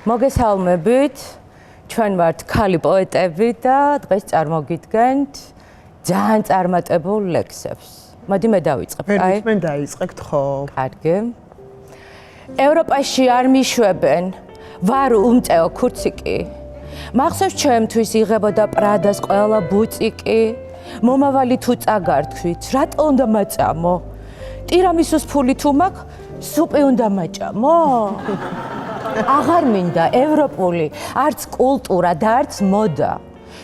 მოგესალმებით, ჩვენ ვართ ქალი პოეტები და დღეს წარმოგიდგენთ ძალიან წარმატებულ ლექსებს. მოდი მე დავიწყებ, აი? მე დაიწყებთ ხო? კარგი. ევროპაში არ მიშვებენ, ვარ უმწეო ქურციკი. მახსოვს ჩემთვის იღებოდა პრადას ყველა ბუწიკი. მომავალი თუ წაგართვით, რატო უნდა მაწამო? ტირამისუს ფული თუ მაქვს, სუპი უნდა მაჭამო? აღარ მინდა ევროპული, არც კულტურა და არც მოდა.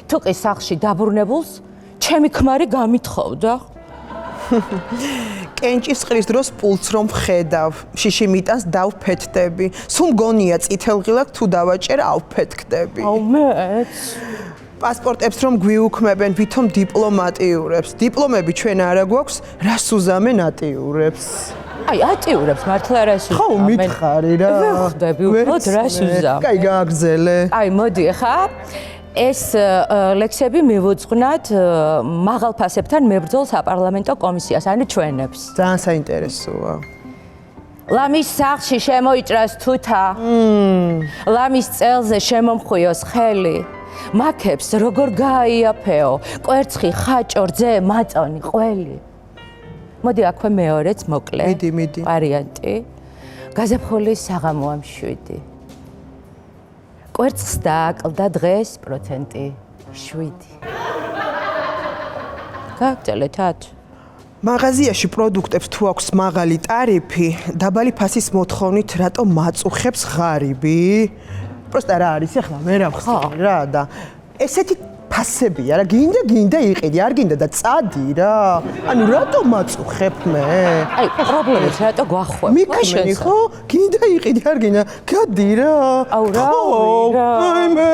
თუ კი სახლში დაბრუნებულს, ჩემი ქმარი გამithხოვდა. კენჭის ყრის დროს პულს რომ ვხედავ, შიში მიტანს დავფეთდები. სულ მგონია წითელღილაკ თუ დავაჭერ ავფეთქდები. აუ მეც. პასპორტებს რომ გვიუქმებენ, ვითომ დიპლომატიურებს. დიპლომები ჩვენ არა გვაქვს, რას უზამენ ატიურებს. აი, ატიურებს მართლა რას უზამენ? ხო, მითხარი რა. ვხვდები უბრალოდ რას უზამენ. კაი, გააგზელე. აი, მოდი ხა. ეს ლექსები მივუძღვნათ მაღალფასებთან მებრძოლ საპარლამენტო კომისიას, ანუ ჩვენებს. ძალიან საინტერესოა. ლამის სახლში შემოიჭრას თუთა. ლამის წელზე შემომხვიოს ხელი. მაქებს როგორ გააიაფეო, კვერცხი, ხაჭო, რძე, მაწონი, ყველი. მოდი აქვე მეორეც მოკლე. მიდი. ვარიანტი. გაზაფხულის საღამოა მშვიდი. კვერცხს დააკლდა დღეს 7%. გაგწელეთ 10. მაღაზიაში პროდუქტებს თუ აქვს მაღალი ტარიფი, დაბალი ფასის მოთხოვნით რატო მაწუხებს ღარიბი? პროსტა რა არის ახლა მე რა ვხსნი რა და ესეთი ფასებია რა გინდა იყიდი არ გინდა და წადი რა ანუ რატო მაწუხებ მე აი პრობლემებს რატო გვახვევ მიკმენი ხო გინდა იყიდი არ გინდა გადი რა აუ რა მე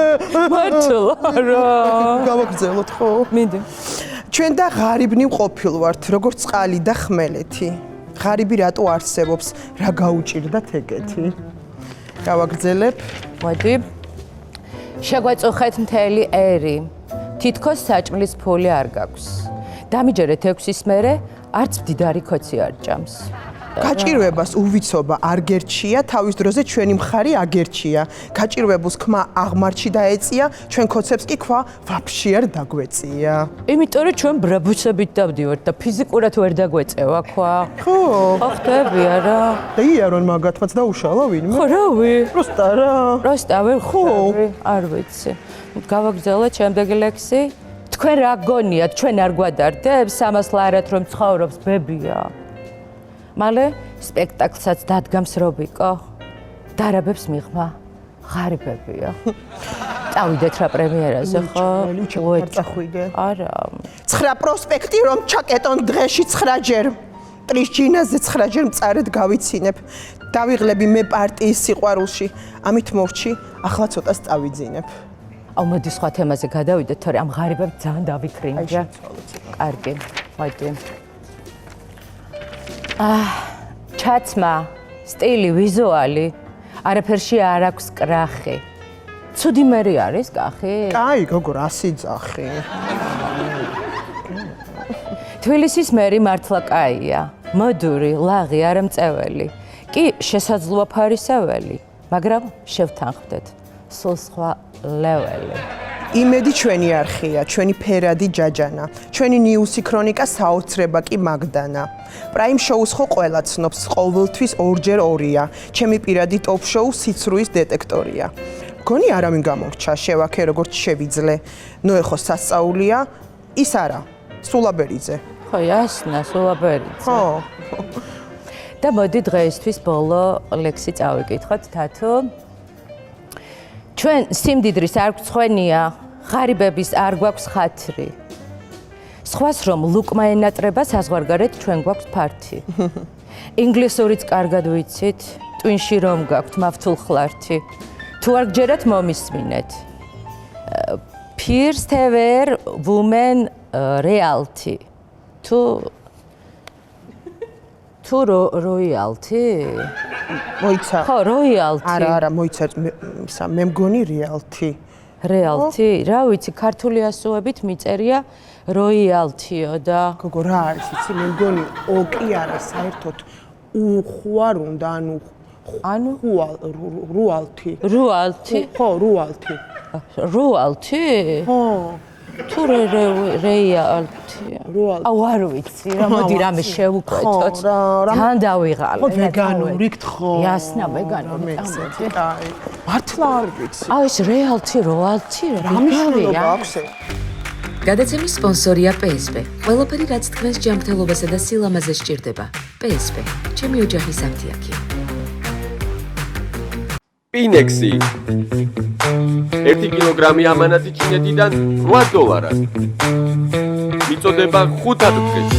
მართლა რა გავაგზავნოთ ხო მინდა ჩვენ და ღარიბნი ვყოფილვართ როგორც წყალი და ხმელეთი ღარიბი რატო არსებობს რა გაუჭირდათ ეგეთი გავაგზელებ მოდი შეგვეწუხეთ მთელი ერი თითქოს საჭმლის ფული არ გაქვს დამიჯერეთ 6-ის მერე არც მდიდარი ქოცი არ ჭამს გაჭირვებას უვიცობა არ გერჩია თავის დროზე ჩვენი მხარი აგერჩია გაჭირვებულს ხმა აღმარჩი დაეწია ჩვენ ქოცებს კი ქვა ვაფშე არ დაგვეწია იმიტომ რომ ჩვენ ბრაბუცებით დავდივართ და ფიზიკურად ვერ დაგვეწევა ქვა ხო ხდები არა და იერონ მაგათმაც დაუშალა ვინმე ხო რავი პროსტა რა პროსტა ვერ ხვდები არ ვიცი გავაგზავნე შემდეგი ლექსი თქვენ რა გონიათ ჩვენ არ გვადარდებს ამას ლარათ რომ ცხოვრობს ბებია მალე სპექტაკლსაც დადგამს რობიკო დარაბებს მიღმა ღარიბებია წავიდეთ რა პრემიერაზე ხო წახვიდე არა 9 პროსპექტი რომ ჩაკეტონ დღეში 9ჯერ ტრის ჯინაზე 9ჯერ მწარედ გავიცინებ დავიღლები მე პარტიის სიყვარულში ამით მოვჩი ახლა ცოტას წავიძინებ აუ მოდი სხვა თემაზე გადავიდეთ თორე ამ ღარიბებს ძალიან დავიქრინჯა კარგი მოდი ჩაცმა, სტილი, ვიზუალი, არაფერში არ აქვს კრახი. ცუდი მერი არის კახი? კაი, გოგო, რა სიძახი. თბილისის მერი მართლა კაია. მოდური, ლაღი, არამწეველი. კი, შესაძლოა ფარისეველი, მაგრამ შევთანხმდეთ. სულ სხვა ლეველი. იმედი ჩვენი არხია, ჩვენი ფერადი ჯაჯანა, ჩვენი ნიუსი ქრონიკა საოცრება კი მაგდანა. პრაიმ შოუს ხო ყველა ცნობს, ყოველთვის ორჯერ ორია. ჩემი პირადი ტოპ შოუ სიცრუის დეტექტორია. გონი არავინ გამორჩა, შევაქე როგორც შევიძლე. ნუ ეხო სასწაულია, ის არა, სულაბერიძე. ხო, ясно, სულაბერიძე. ხო. და მოდი დღეისთვის ბოლო ლექსი წავიკითხოთ, თათო. ჩვენ სიმდიდრის არ გვცხვენია, ღარიბების არ გვაქვს ხათრი. სხვას რომ ლუკმა ენატრება საზღვარგარეთ ჩვენ გვაქვს ფართი. ინგლისურიც კარგად ვიცით, ტვინში რომ გაქვთ მავთულხლართი. თუ არ გჯერათ მომისმინეთ. First ever woman reality. თუ როიალთი? მოიცა. ხო, როიალთი. არა, მოიცა მე მგონი რეალთი. რეალთი? რა ვიცი, ქართული ასოებით მიწერია როიალთიო და გოგო რა არის იცი მე მგონი ო კი არა საერთოდ უხვარ უნდა ანუ ანუ რუალთი. რუალთი? ხო, რუალთი. რუალთი? ხო. თუ რეალთია. რუალთი. აუ არ ვიცი, რა მოდი რამე შევუკვეთოთ. თან დავიღალე. ხო, ვეგანური გთხო. იასნა, ვეგანური. კაი. მართლა არ ვიცი. აუ ეს რეალთი, რუალთი, რა მნიშვნელობა აქვს? გადაცემის სპონსორია PSP. ყველაფერი რაც თქვენს ჯანმრთელობასა და სილამაზეს სჭირდება. PSP. ჩემი ოჯახის ამთიაქი. Pinexi 1 კილოგრამი ამანათი ჩინეთიდან $8. მიწოდება 5 დღეს.